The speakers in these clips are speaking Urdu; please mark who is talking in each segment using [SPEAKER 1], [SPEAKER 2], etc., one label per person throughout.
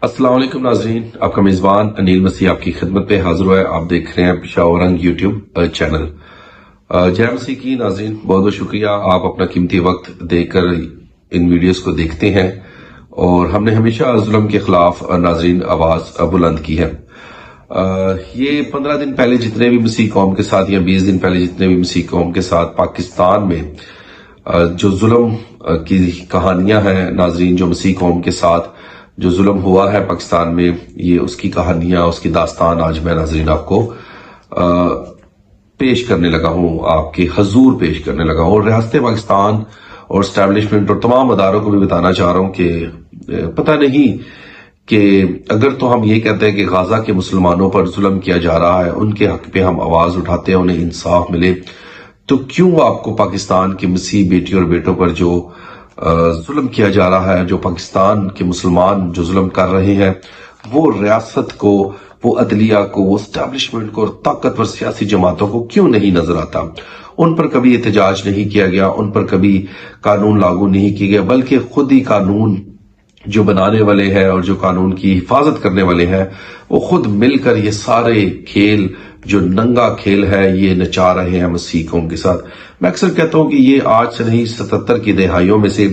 [SPEAKER 1] السلام علیکم ناظرین، آپ کا میزبان انیل مسیح آپ کی خدمت پہ حاضر ہوا ہے۔ آپ دیکھ رہے ہیں پشاور رنگ یوٹیوب چینل۔ جے مسیح کی ناظرین، بہت بہت شکریہ، آپ اپنا قیمتی وقت دے کر ان ویڈیوز کو دیکھتے ہیں، اور ہم نے ہمیشہ ظلم کے خلاف ناظرین آواز بلند کی ہے۔ یہ 15 دن پہلے جتنے بھی مسیح قوم کے ساتھ یا 20 دن پہلے جتنے بھی مسیح قوم کے ساتھ پاکستان میں جو ظلم کی کہانیاں ہیں ناظرین، جو مسیح قوم کے ساتھ جو ظلم ہوا ہے پاکستان میں، یہ اس کی کہانیاں، اس کی داستان آج میں ناظرین آپ کو پیش کرنے لگا ہوں، آپ کے حضور پیش کرنے لگا ہوں، اور ریاست پاکستان اور اسٹیبلشمنٹ اور تمام اداروں کو بھی بتانا چاہ رہا ہوں کہ پتہ نہیں کہ اگر تو ہم یہ کہتے ہیں کہ غزہ کے مسلمانوں پر ظلم کیا جا رہا ہے، ان کے حق پہ ہم آواز اٹھاتے ہیں، انہیں انصاف ملے، تو کیوں آپ کو پاکستان کے مسیح بیٹی اور بیٹوں پر جو ظلم کیا جا رہا ہے، جو پاکستان کے مسلمان جو ظلم کر رہے ہیں، وہ ریاست کو، وہ عدلیہ کو، وہ اسٹیبلشمنٹ کو اور طاقتور سیاسی جماعتوں کو کیوں نہیں نظر آتا؟ ان پر کبھی احتجاج نہیں کیا گیا، ان پر کبھی قانون لاگو نہیں کیا گیا، بلکہ خود ہی قانون جو بنانے والے ہیں اور جو قانون کی حفاظت کرنے والے ہیں، وہ خود مل کر یہ سارے کھیل جو ننگا کھیل ہے یہ نچا رہے ہیں مسیح قوم کے ساتھ۔ میں اکثر کہتا ہوں کہ یہ آج سے نہیں، 77 کی دہائیوں میں سے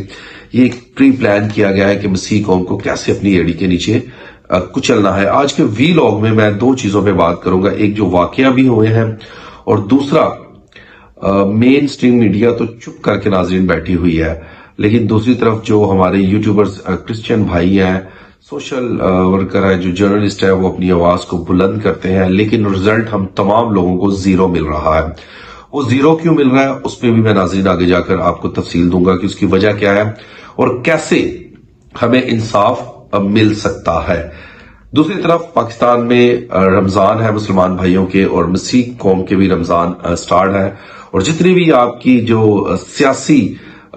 [SPEAKER 1] یہ پری پلان کیا گیا ہے کہ مسیح قوم کو کیسے اپنی ایڑی کے نیچے کچلنا ہے۔ آج کے وی لاگ میں میں دو چیزوں پہ بات کروں گا، ایک جو واقعہ بھی ہوئے ہیں، اور دوسرا مین سٹریم میڈیا تو چپ کر کے ناظرین بیٹھی ہوئی ہے، لیکن دوسری طرف جو ہمارے یوٹیوبرز کرسچین بھائی ہیں، سوشل ورکر ہے، جو جرنلسٹ ہے، وہ اپنی آواز کو بلند کرتے ہیں، لیکن رزلٹ ہم تمام لوگوں کو زیرو مل رہا ہے۔ وہ زیرو کیوں مل رہا ہے اس پہ بھی میں ناظرین آگے جا کر آپ کو تفصیل دوں گا کہ اس کی وجہ کیا ہے اور کیسے ہمیں انصاف مل سکتا ہے۔ دوسری طرف پاکستان میں رمضان ہے مسلمان بھائیوں کے، اور مسیح قوم کے بھی رمضان سٹارٹ ہے، اور جتنی بھی آپ کی جو سیاسی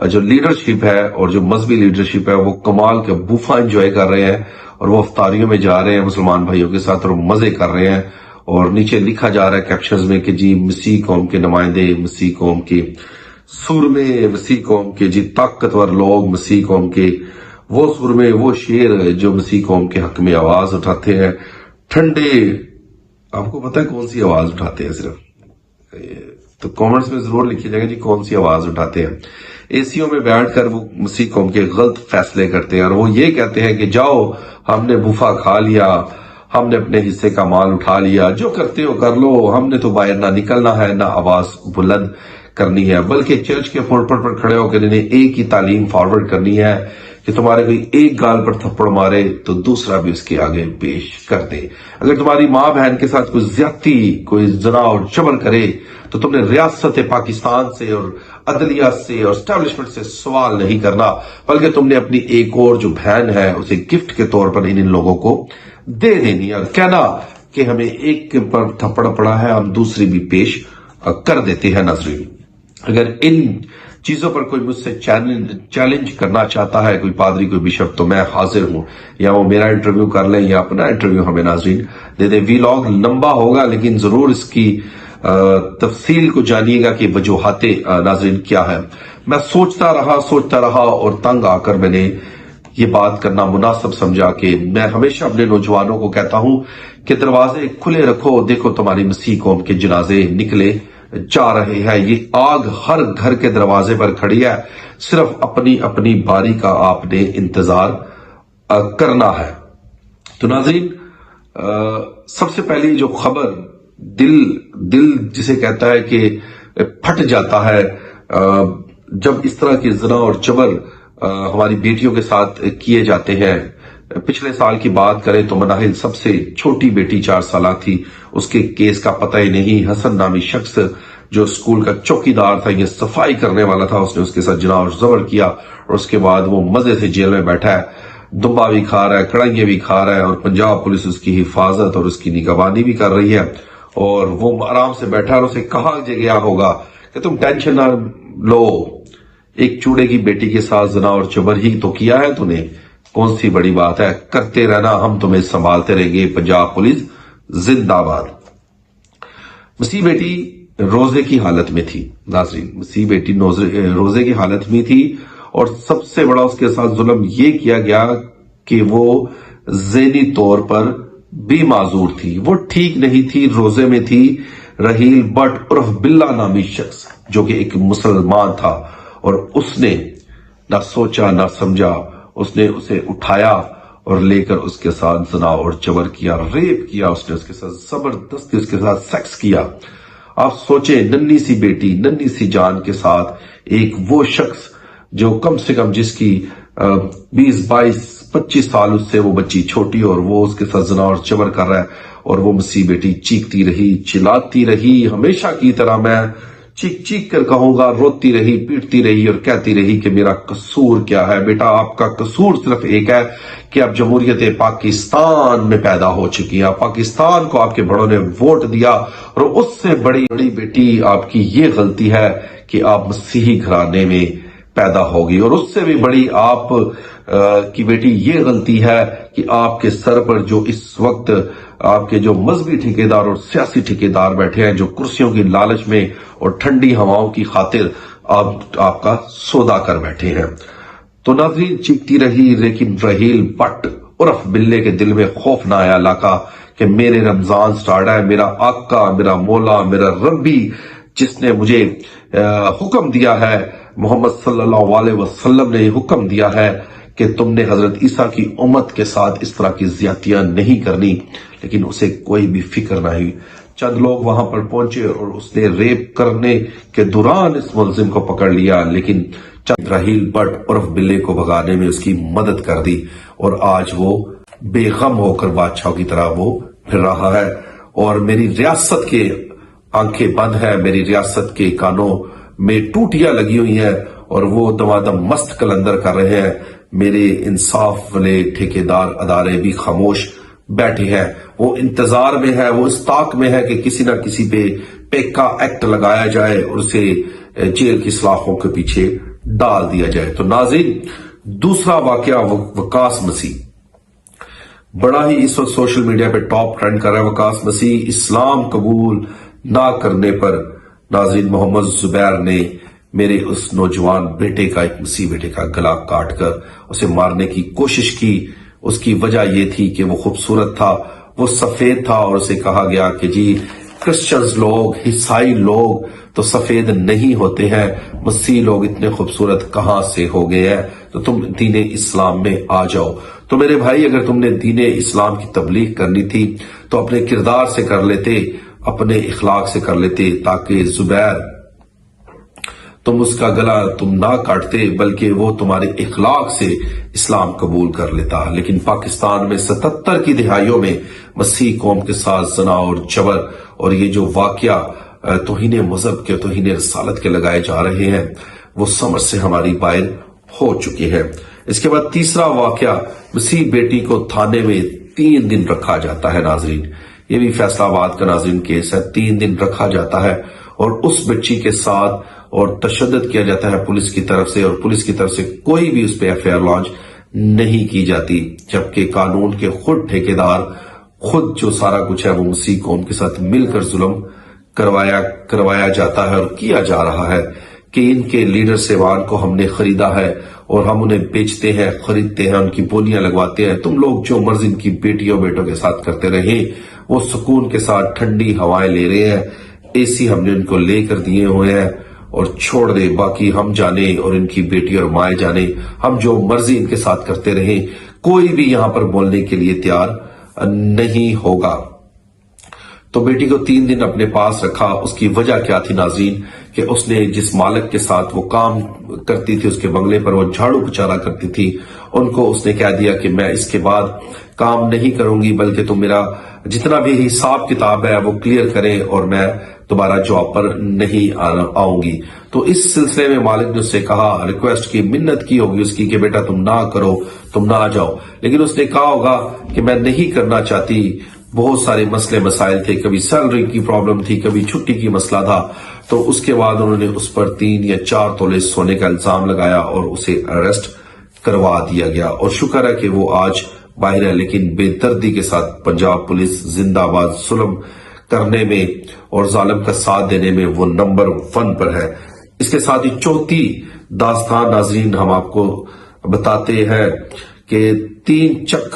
[SPEAKER 1] جو لیڈرشپ ہے اور جو مذہبی لیڈرشپ ہے، وہ کمال کے بوفا انجوائے کر رہے ہیں، اور وہ افطاریوں میں جا رہے ہیں مسلمان بھائیوں کے ساتھ اور مزے کر رہے ہیں، اور نیچے لکھا جا رہا ہے کیپشنز میں کہ جی مسیح قوم کے نمائندے، مسیح قوم کے سرمے، مسیح قوم کے جی طاقتور لوگ، مسیح قوم کے وہ سرمے، وہ شیر جو مسیح قوم کے حق میں آواز اٹھاتے ہیں، ٹھنڈے، آپ کو پتہ ہے کون سی آواز اٹھاتے ہیں؟ صرف تو کامنٹس میں ضرور لکھیے جائے گا جی کون سی آواز اٹھاتے ہیں۔ اے سیوں میں بیٹھ کر وہ مسیح قوم کے غلط فیصلے کرتے ہیں، اور وہ یہ کہتے ہیں کہ جاؤ ہم نے بوفا کھا لیا، ہم نے اپنے حصے کا مال اٹھا لیا، جو کرتے ہو کر لو، ہم نے تو باہر نہ نکلنا ہے، نہ آواز بلند کرنی ہے، بلکہ چرچ کے پلپٹ پر کھڑے ہو کر انہیں ایک ہی تعلیم فارورڈ کرنی ہے کہ تمہارے کوئی ایک گال پر تھپڑ مارے تو دوسرا بھی اس کے آگے پیش کر دے۔ اگر تمہاری ماں بہن کے ساتھ کوئی زیادتی، کوئی زنا اور جبر کرے تو تم نے ریاست پاکستان سے اور عدلیہ سے اور اسٹیبلشمنٹ سے سوال نہیں کرنا، بلکہ تم نے اپنی ایک اور جو بہن ہے اسے گفٹ کے طور پر ان لوگوں کو دے دینی، اور کہنا کہ ہمیں ایک پر تھپڑ پڑا ہے، ہم دوسری بھی پیش کر دیتے ہیں۔ ناظرین، اگر ان چیزوں پر کوئی مجھ سے چیلنج کرنا چاہتا ہے، کوئی پادری، کوئی بشپ، تو میں حاضر ہوں، یا وہ میرا انٹرویو کر لیں یا اپنا انٹرویو ہمیں ناظرین دے دیں۔ وی لاگ لمبا ہوگا، لیکن ضرور اس کی تفصیل کو جانیے گا کہ وجوہات ناظرین کیا ہے۔ میں سوچتا رہا اور تنگ آ کر میں نے یہ بات کرنا مناسب سمجھا کہ میں ہمیشہ اپنے نوجوانوں کو کہتا ہوں کہ دروازے کھلے رکھو، دیکھو تمہاری مسیح قوم کے جنازے نکلے جا رہے ہیں، یہ آگ ہر گھر کے دروازے پر کھڑی ہے، صرف اپنی اپنی باری کا آپ نے انتظار کرنا ہے۔ تو ناظرین، سب سے پہلی جو خبر دل جسے کہتا ہے کہ پھٹ جاتا ہے جب اس طرح کے زنا اور جبر ہماری بیٹیوں کے ساتھ کیے جاتے ہیں۔ پچھلے سال کی بات کریں تو مناہل سب سے چھوٹی بیٹی 4 سالہ تھی، اس کے کیس کا پتہ ہی نہیں۔ حسن نامی شخص جو اسکول کا چوکیدار تھا، یہ صفائی کرنے والا تھا، اس نے اس کے ساتھ جنا اور زبر کیا، اور اس کے بعد وہ مزے سے جیل میں بیٹھا ہے، دمبا بھی کھا رہا ہے، کڑنگے بھی کھا رہا ہے، اور پنجاب پولیس اس کی حفاظت اور اس کی نگہبانی بھی کر رہی ہے، اور وہ آرام سے بیٹھا ہے۔ اور اسے کہا گیا ہوگا کہ تم ٹینشن نہ لو، ایک چوڑے کی بیٹی کے ساتھ زنا اور جبر ہی تو کیا ہے تو نے، کون سی بڑی بات ہے، کرتے رہنا، ہم تمہیں سنبھالتے رہیں گے، پنجاب پولیس زندہ باد۔ مسیح بیٹی روزے کی حالت میں تھی ناظرین، مسیح بیٹی روزے کی حالت میں تھی، اور سب سے بڑا اس کے ساتھ ظلم یہ کیا گیا کہ وہ ذہنی طور پر بھی معذور تھی. وہ ٹھیک نہیں تھی. روزے میں تھی. رحیل بٹ عرف بلّہ نامی شخص جو کہ ایک مسلمان تھا، اور اس نے نہ سوچا نہ سمجھا، اس نے اسے اٹھایا اور لے کر اس کے ساتھ زنا اور جبر کیا، ریپ کیا. اس نے اس کے ساتھ زبردستی اس کے ساتھ سیکس کیا. آپ سوچیں، ننھی سی بیٹی، ننھی سی جان کے ساتھ ایک وہ شخص جو کم سے کم جس کی 20-22-25 سال اس سے وہ بچی چھوٹی، اور وہ اس کے ساتھ زنا اور جبر کر رہا ہے، اور وہ مسیح بیٹی چیختی رہی، چلاتی رہی، ہمیشہ کی طرح میں چیخ چیخ کر کہوں گا، روتی رہی، پیٹتی رہی اور کہتی رہی کہ میرا قصور کیا ہے. بیٹا، آپ کا قصور صرف ایک ہے کہ آپ جمہوریت پاکستان میں پیدا ہو چکی ہیں. پاکستان کو آپ کے بڑوں نے ووٹ دیا، اور اس سے بڑی بیٹی آپ کی یہ غلطی ہے کہ آپ مسیحی گھرانے میں پیدا ہوگی، اور اس سے بھی بڑی آپ کی بیٹی یہ غلطی ہے کہ آپ کے سر پر جو اس وقت آپ کے جو مذہبی ٹھیکیدار اور سیاسی ٹھیکیدار بیٹھے ہیں، جو کرسیوں کی لالچ میں اور ٹھنڈی ہواؤں کی خاطر آپ کا سودا کر بیٹھے ہیں. تو ناظرین، چیختی رہی، لیکن رحیل بٹ عرف بلے کے دل میں خوف نہ آیا اللہ کا کہ میرے رمضان سٹارٹ ہے. میرا آقا، میرا مولا، میرا ربی، جس نے مجھے حکم دیا ہے، محمد صلی اللہ علیہ وسلم نے حکم دیا ہے کہ تم نے حضرت عیسیٰ کی امت کے ساتھ اس طرح کی زیادتیاں نہیں کرنی. لیکن اسے کوئی بھی فکر نہ ہوئی. چند لوگ وہاں پر پہنچے اور اس نے ریپ کرنے کے دوران اس ملزم کو پکڑ لیا، لیکن چند رحیل بٹ عرف بلے کو بھگانے میں اس کی مدد کر دی، اور آج وہ بے غم ہو کر بادشاہوں کی طرح وہ پھر رہا ہے. اور میری ریاست کے آنکھیں بند ہے، میری ریاست کے کانوں میں ٹوٹیاں لگی ہوئی ہیں، اور وہ دمادم مست کلندر کر رہے ہیں. میرے انصاف والے ٹھیکیدار ادارے بھی خاموش بیٹھے ہیں. وہ انتظار میں ہے، وہ اس طاق میں ہے کہ کسی نہ کسی پہ پیکا ایکٹ لگایا جائے اور اسے جیل کی سلاخوں کے پیچھے ڈال دیا جائے. تو ناظرین، دوسرا واقعہ وقاص مسیح، بڑا ہی اس وقت سوشل میڈیا پہ ٹاپ ٹرینڈ کر رہا ہے. وقاص مسیح اسلام قبول نہ کرنے پر ناظرین محمد زبیر نے میرے اس نوجوان بیٹے کا، ایک مسیح بیٹے کا گلا کاٹ کر اسے مارنے کی کوشش کی. اس کی وجہ یہ تھی کہ وہ خوبصورت تھا، وہ سفید تھا، اور اسے کہا گیا کہ جی کرسچنز لوگ، عیسائی لوگ تو سفید نہیں ہوتے ہیں، مسیح لوگ اتنے خوبصورت کہاں سے ہو گئے ہیں، تو تم دین اسلام میں آ جاؤ. تو میرے بھائی، اگر تم نے دین اسلام کی تبلیغ کرنی تھی تو اپنے کردار سے کر لیتے، اپنے اخلاق سے کر لیتے، تاکہ زبیر تم اس کا گلا تم نہ کاٹتے، بلکہ وہ تمہارے اخلاق سے اسلام قبول کر لیتا. لیکن پاکستان میں 77 کی دہائیوں میں مسیح قوم کے ساتھ زنا اور جبر اور یہ جو واقعہ توہین مذہب کے، توہین رسالت کے لگائے جا رہے ہیں، وہ سمجھ سے ہماری باہر ہو چکے ہیں. اس کے بعد تیسرا واقعہ، مسیح بیٹی کو تھانے میں 3 دن رکھا جاتا ہے. ناظرین، یہ بھی فیصلہ آباد کا ناظرین کیس ہے. 3 دن رکھا جاتا ہے اور اس بچی کے ساتھ اور تشدد کیا جاتا ہے پولیس کی طرف سے، اور پولیس کی طرف سے کوئی بھی اس پہ ایف آئی آر لانچ نہیں کی جاتی، جبکہ قانون کے خود ٹھیکیدار، خود جو سارا کچھ ہے وہ مسیح قوم کے ساتھ مل کر ظلم کروایا جاتا ہے اور کیا جا رہا ہے کہ ان کے لیڈر سیوان کو ہم نے خریدا ہے اور ہم انہیں بیچتے ہیں، خریدتے ہیں، ان کی بولیاں لگواتے ہیں. تم لوگ جو مرضی ان کی بیٹیوں بیٹوں کے ساتھ کرتے رہے، وہ سکون کے ساتھ ٹھنڈی ہوائیں لے رہے ہیں، اے سی ہم نے ان کو لے کر دیے ہوئے ہیں، اور چھوڑ دے، باقی ہم جانے اور ان کی بیٹی اور مائیں جانے، ہم جو مرضی ان کے ساتھ کرتے رہیں، کوئی بھی یہاں پر بولنے کے لیے تیار نہیں ہوگا. تو بیٹی کو 3 دن اپنے پاس رکھا. اس کی وجہ کیا تھی ناظرین؟ کہ اس نے جس مالک کے ساتھ وہ کام کرتی تھی، اس کے بنگلے پر وہ جھاڑو پوچھا کرتی تھی، ان کو اس نے کہہ دیا کہ میں اس کے بعد کام نہیں کروں گی، بلکہ تم میرا جتنا بھی حساب کتاب ہے وہ کلیئر کریں اور میں دوبارہ جاب پر نہیں آؤں گی. تو اس سلسلے میں مالک نے اس سے کہا، ریکویسٹ کی، منت کی ہوگی اس کی کہ بیٹا تم نہ کرو، تم نہ جاؤ، لیکن اس نے کہا ہوگا کہ میں نہیں کرنا چاہتی. بہت سارے مسئلے مسائل تھے، کبھی سیلری کی پرابلم تھی، کبھی چھٹی کی مسئلہ تھا. تو اس کے بعد انہوں نے اس پر 3 یا 4 تولے سونے کا الزام لگایا اور اسے اریسٹ کروا دیا گیا. اور شکر ہے کہ وہ آج باہر ہے، لیکن بے دردی کے ساتھ پنجاب پولیس زندہ باد، ظلم کرنے میں اور ظالم کا ساتھ دینے میں وہ نمبر 1 پر ہے. اس کے ساتھ ہی چوتھی داستان ناظرین ہم آپ کو بتاتے ہیں کہ 3 چک